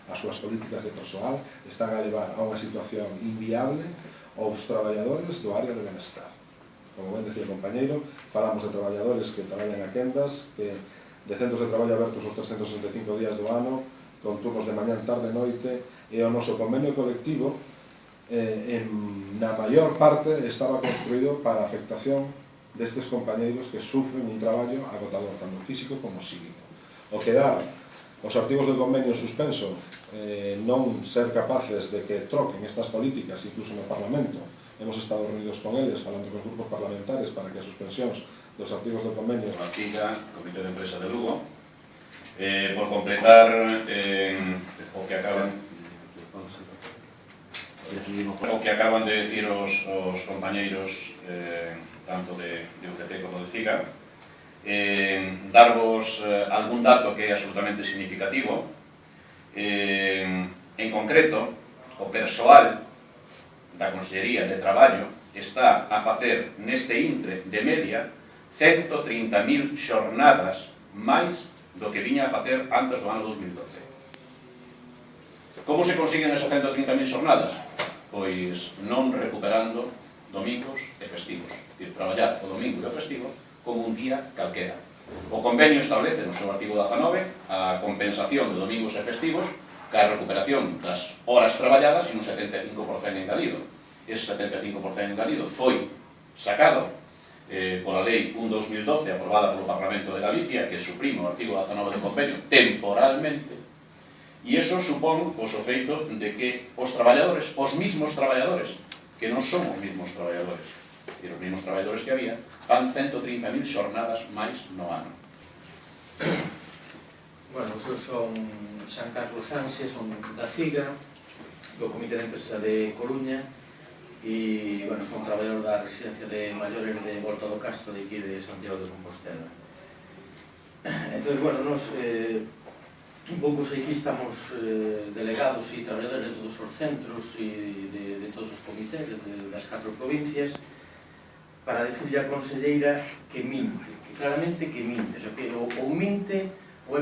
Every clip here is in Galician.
as súas políticas de persoal están a levar a unha situación inviable aos traballadores do área de benestar. Como ben decía o compañeiro, falamos de traballadores que traballan a quendas, que de centros de traballo abertos os 365 días do ano, con turnos de mañán, tarde, noite, e o noso convenio colectivo na maior parte estaba construído para a afectación destes compañeiros que sufren un traballo agotador, tanto físico como psíquico. O que dá os artigos do convenio en suspenso non ser capaces de que troquen estas políticas, incluso no Parlamento. Hemos estado reunidos con eles, falando con os grupos parlamentares para que as suspensións dos artigos do convenio... A CIGA, Comité de Empresa de Lugo, por completar o que acaban de decir os compañeiros tanto de UGT como de CIGA, darvos algún dato que é absolutamente significativo. En concreto, o persoal da Consellería de Traballo está a facer neste intre de media 130.000 xornadas máis do que viña a facer antes do ano 2012. Como se consiguen esas 130.000 xornadas? Pois non recuperando domingos e festivos. É dicir, traballar o domingo e o festivo como un día calquera. O convenio establece no seu artigo 19 a compensación de domingos e festivos ca recuperación das horas traballadas e un 75% engadido. Ese 75% engadido foi sacado pola Lei 1/2012 aprobada polo Parlamento de Galicia, que suprime o artigo 19 do convenio temporalmente, e iso supón o feito de que os traballadores, os mismos traballadores, que non son os mismos traballadores, e os mismos traballadores que había, fan 130.000 xornadas máis no ano. Bueno, eu son San Carlos Ansia, son da CIGA, do Comité de Empresa de Coruña, e, bueno, son traballador da residencia de maiores de Volta do Castro de aquí de Santiago de Compostela. Entón, bueno, nos un pouco aquí estamos delegados e traballadores de todos os centros e de todos os comités das 4 provincias para dicirle a conselleira que minte, que claramente que minte, o sea, que ou minte ou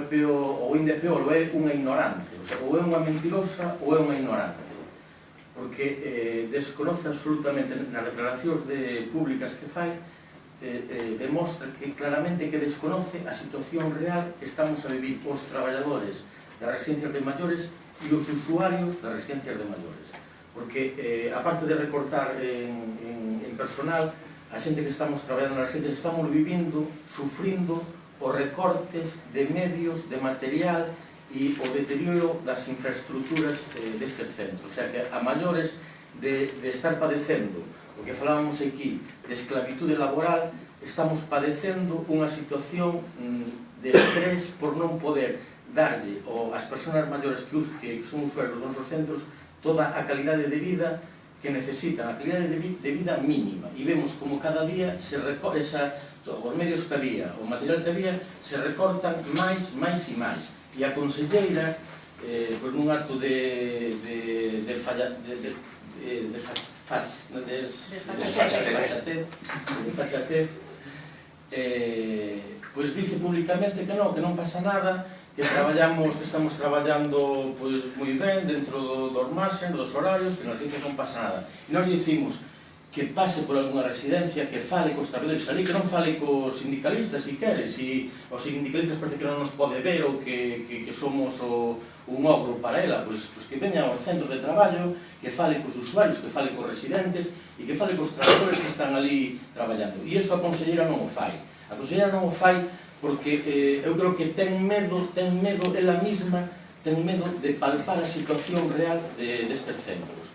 ainda é peor, ou é unha ignorante, o sea, ou é unha mentirosa ou é unha ignorante, porque desconoce absolutamente nas declaracións públicas que fai, demostra que claramente que desconoce a situación real que estamos a vivir os traballadores das residencias de maiores e os usuarios das residencias de maiores, porque aparte de recortar en personal, a xente que estamos traballando nas residencias estamos vivindo, sufrindo os recortes de medios, de material e o deterioro das infraestructuras destes centros. O sea que a maiores de estar padecendo o que falábamos aquí de esclavitude laboral, estamos padecendo unha situación de estrés por non poder darlle ás persoas maiores que son usuarios dos nosos centros toda a calidade de vida que necesitan, a calidade de vida mínima, e vemos como cada día se recorta os medios que había, o material que había, se recortan máis e máis, e a conselleira, por un acto de fachatez, pois dice públicamente que non pasa nada, que estamos traballando moi ben dentro dos marxes, dos horarios, que nos dice que non pasa nada. E nós dicimos que pase por alguna residencia, que fale cos traballadores ali, que non fale cos sindicalistas, se quere, se os sindicalistas parece que non nos pode ver ou que somos un ogro para ela, pois que veña ao centro de traballo, que fale cos usuarios, que fale cos residentes e que fale cos traballadores que están ali traballando. E iso a conselleira non o fai. A conselleira non o fai porque eu creo que ten medo ela mesma, ten medo de palpar a situación real destes centros.